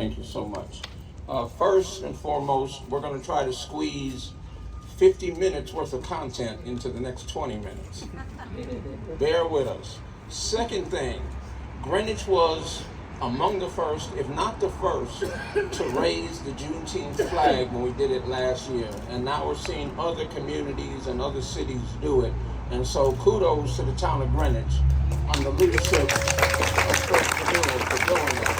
Thank you so much. First and foremost, we're going to try to squeeze 50 minutes worth of content into the next 20 minutes. Bear with us. Second thing, Greenwich was among the first, if not the first, to raise the Juneteenth flag when we did it last year. And now we're seeing other communities and other cities do it. And so kudos to the town of Greenwich on the leadership of First Community for doing that.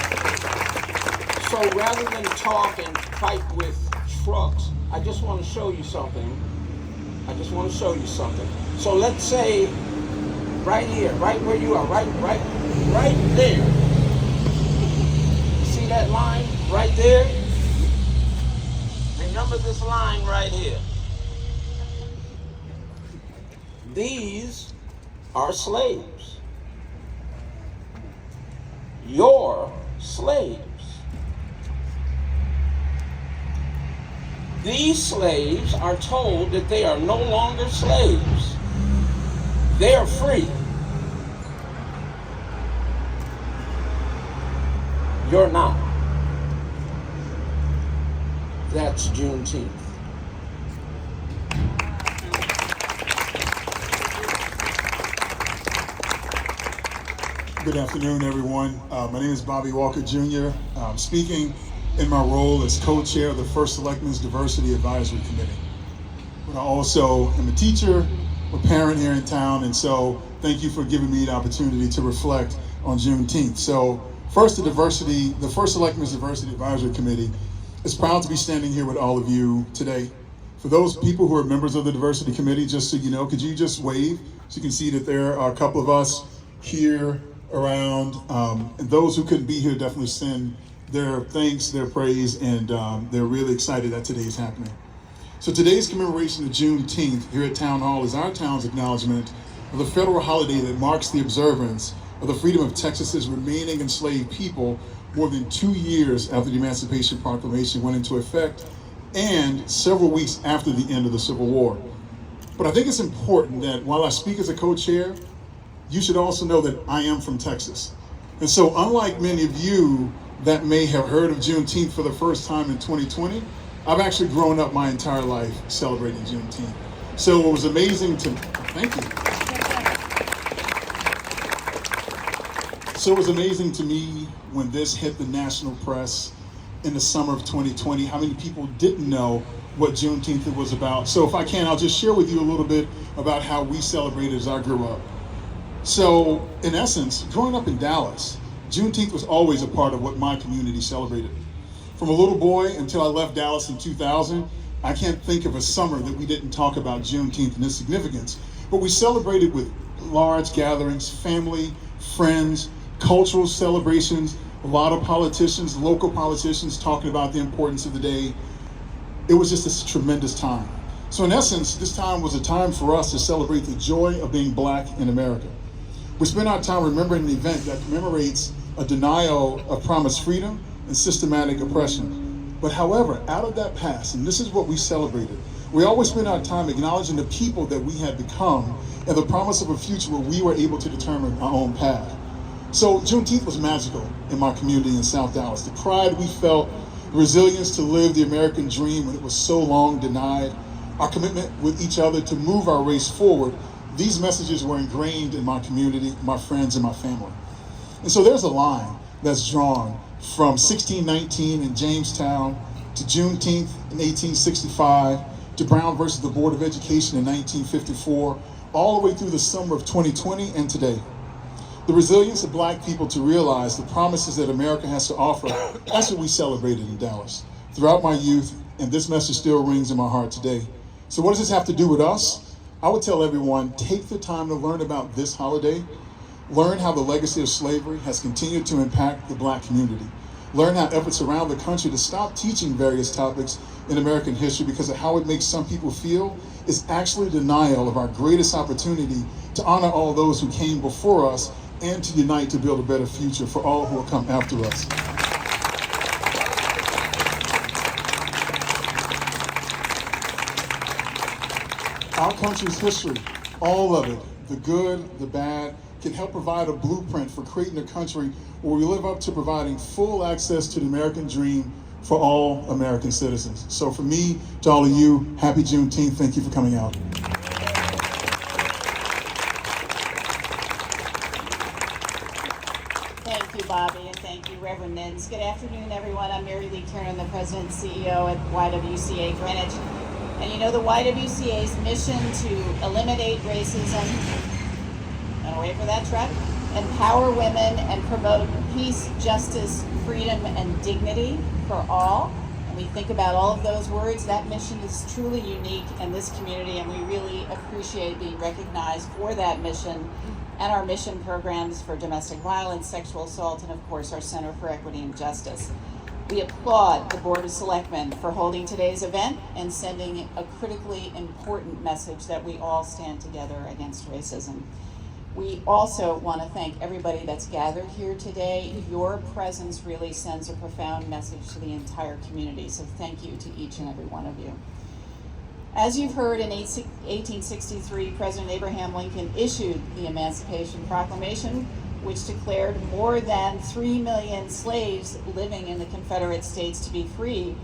So rather than talk and fight with trucks, I just want to show you something. So let's say right here, right where you are, right there. See that line right there? Remember this line right here. These are slaves. Your slaves. These slaves are told that they are no longer slaves. They are free. You're not. That's Juneteenth. Good afternoon, everyone. My name is Bobby Walker Jr. I'm speaking in my role as co-chair of the First Selectman's Diversity Advisory Committee. But I also am a teacher, a parent here in town, and so thank you for giving me the opportunity to reflect on Juneteenth. So first, the First Selectman's Diversity Advisory Committee is proud to be standing here with all of you today. For those people who are members of the Diversity Committee, just so you know, could you just wave so you can see that there are a couple of us here around, and those who couldn't be here definitely send their thanks, their praise, and they're really excited that today is happening. So today's commemoration of Juneteenth here at Town Hall is our town's acknowledgement of the federal holiday that marks the observance of the freedom of Texas's remaining enslaved people more than 2 years after the Emancipation Proclamation went into effect and several weeks after the end of the Civil War. But I think it's important that while I speak as a co-chair, you should also know that I am from Texas. And so unlike many of you that may have heard of Juneteenth for the first time in 2020, I've actually grown up my entire life celebrating Juneteenth. So it was amazing to, thank you. So it was amazing to me when this hit the national press in the summer of 2020, how many people didn't know what Juneteenth was about. So if I can, I'll just share with you a little bit about how we celebrated as I grew up. So in essence, growing up in Dallas, Juneteenth was always a part of what my community celebrated. From a little boy until I left Dallas in 2000, I can't think of a summer that we didn't talk about Juneteenth and its significance. But we celebrated with large gatherings, family, friends, cultural celebrations, a lot of politicians, local politicians talking about the importance of the day. It was just a tremendous time. So in essence, this time was a time for us to celebrate the joy of being Black in America. We spent our time remembering the event that commemorates a denial of promised freedom and systematic oppression. But however, out of that past, and this is what we celebrated, we always spent our time acknowledging the people that we had become and the promise of a future where we were able to determine our own path. So Juneteenth was magical in my community in South Dallas. The pride we felt, the resilience to live the American dream when it was so long denied, our commitment with each other to move our race forward, these messages were ingrained in my community, my friends, and my family. And so there's a line that's drawn from 1619 in Jamestown to Juneteenth in 1865 to Brown versus the Board of Education in 1954, all the way through the summer of 2020 and today. The resilience of Black people to realize the promises that America has to offer, that's what we celebrated in Dallas throughout my youth, and this message still rings in my heart today. So what does this have to do with us? I would tell everyone, take the time to learn about this holiday. Learn how the legacy of slavery has continued to impact the Black community. Learn how efforts around the country to stop teaching various topics in American history because of how it makes some people feel is actually denial of our greatest opportunity to honor all those who came before us and to unite to build a better future for all who will come after us. Our country's history, all of it, the good, the bad, can help provide a blueprint for creating a country where we live up to providing full access to the American dream for all American citizens. So for me, to all of you, happy Juneteenth. Thank you for coming out. Thank you, Bobby, and thank you, Reverend Nins. Good afternoon, everyone. I'm Mary Lee Kiernan, the President and CEO at YWCA Greenwich. And you know the YWCA's mission to eliminate racism, and wait for that truck, empower women and promote peace, justice, freedom, and dignity for all. And we think about all of those words. That mission is truly unique in this community, and we really appreciate being recognized for that mission and our mission programs for domestic violence, sexual assault, and of course our Center for Equity and Justice. We applaud the Board of Selectmen for holding today's event and sending a critically important message that we all stand together against racism. We also want to thank everybody that's gathered here today. Your presence really sends a profound message to the entire community, so thank you to each and every one of you. As you've heard, in 1863, President Abraham Lincoln issued the Emancipation Proclamation, which declared more than 3 million slaves living in the Confederate States to be free.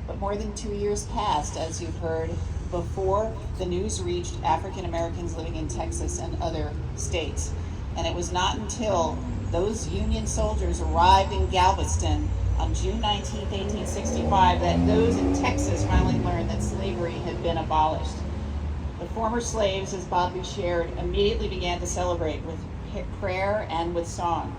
But more than 2 years passed, as you've heard, before the news reached African Americans living in Texas and other states. And it was not until those Union soldiers arrived in Galveston on June 19, 1865, that those in Texas finally learned that slavery had been abolished. The former slaves, as Bobby shared, immediately began to celebrate with prayer and with song.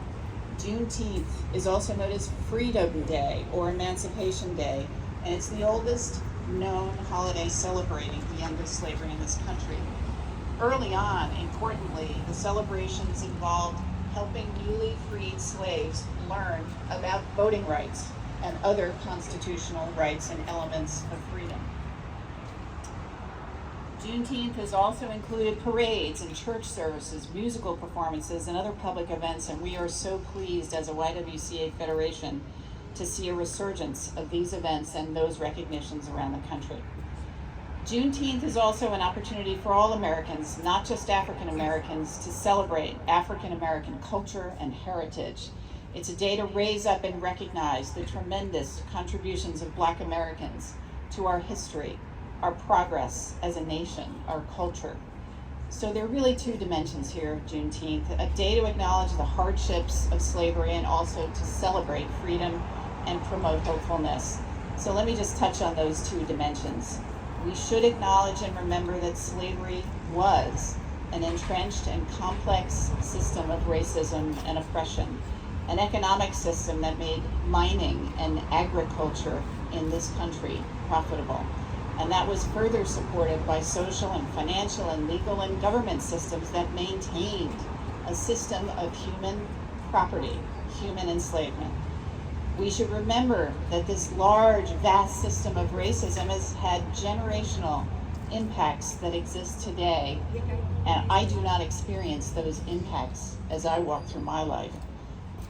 Juneteenth is also known as Freedom Day or Emancipation Day, and it's the oldest known holiday celebrating the end of slavery in this country. Early on, importantly, the celebrations involved helping newly freed slaves learn about voting rights and other constitutional rights and elements of freedom. Juneteenth has also included parades and church services, musical performances, and other public events, and we are so pleased as a YWCA Federation to see a resurgence of these events and those recognitions around the country. Juneteenth is also an opportunity for all Americans, not just African Americans, to celebrate African American culture and heritage. It's a day to raise up and recognize the tremendous contributions of Black Americans to our history, our progress as a nation, our culture. So there are really two dimensions here of Juneteenth, a day to acknowledge the hardships of slavery and also to celebrate freedom and promote hopefulness. So let me just touch on those two dimensions. We should acknowledge and remember that slavery was an entrenched and complex system of racism and oppression, an economic system that made mining and agriculture in this country profitable. And that was further supported by social and financial and legal and government systems that maintained a system of human property, human enslavement. We should remember that this large, vast system of racism has had generational impacts that exist today, and I do not experience those impacts as I walk through my life.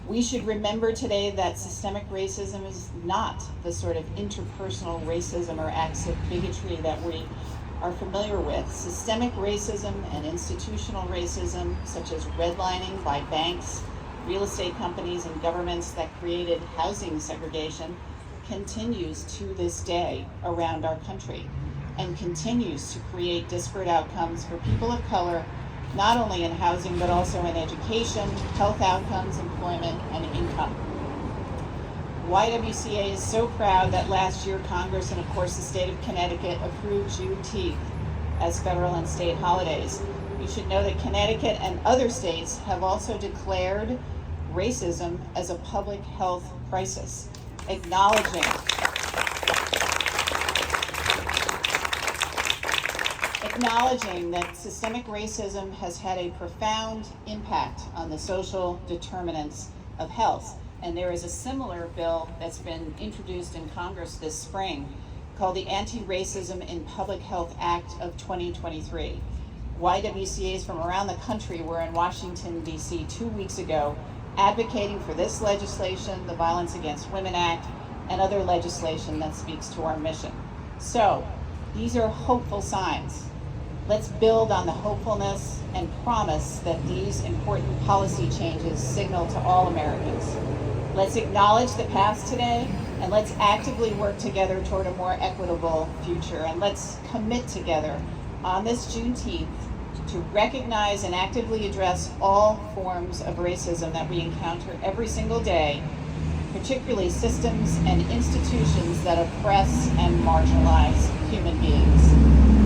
We should remember today that systemic racism is not the sort of interpersonal racism or acts of bigotry that we are familiar with. Systemic racism and institutional racism, such as redlining by banks, real estate companies, and governments that created housing segregation, continues to this day around our country and continues to create disparate outcomes for people of color, not only in housing, but also in education, health outcomes, employment, and income. YWCA is so proud that last year Congress and of course the state of Connecticut approved Juneteeth as federal and state holidays. You should know that Connecticut and other states have also declared racism as a public health crisis, acknowledging that systemic racism has had a profound impact on the social determinants of health. And there is a similar bill that's been introduced in Congress this spring called the Anti-Racism in Public Health Act of 2023. YWCAs from around the country were in Washington, D.C. 2 weeks ago advocating for this legislation, the Violence Against Women Act, and other legislation that speaks to our mission. So these are hopeful signs. Let's build on the hopefulness and promise that these important policy changes signal to all Americans. Let's acknowledge the past today, and let's actively work together toward a more equitable future. And let's commit together on this Juneteenth to recognize and actively address all forms of racism that we encounter every single day, particularly systems and institutions that oppress and marginalize human beings.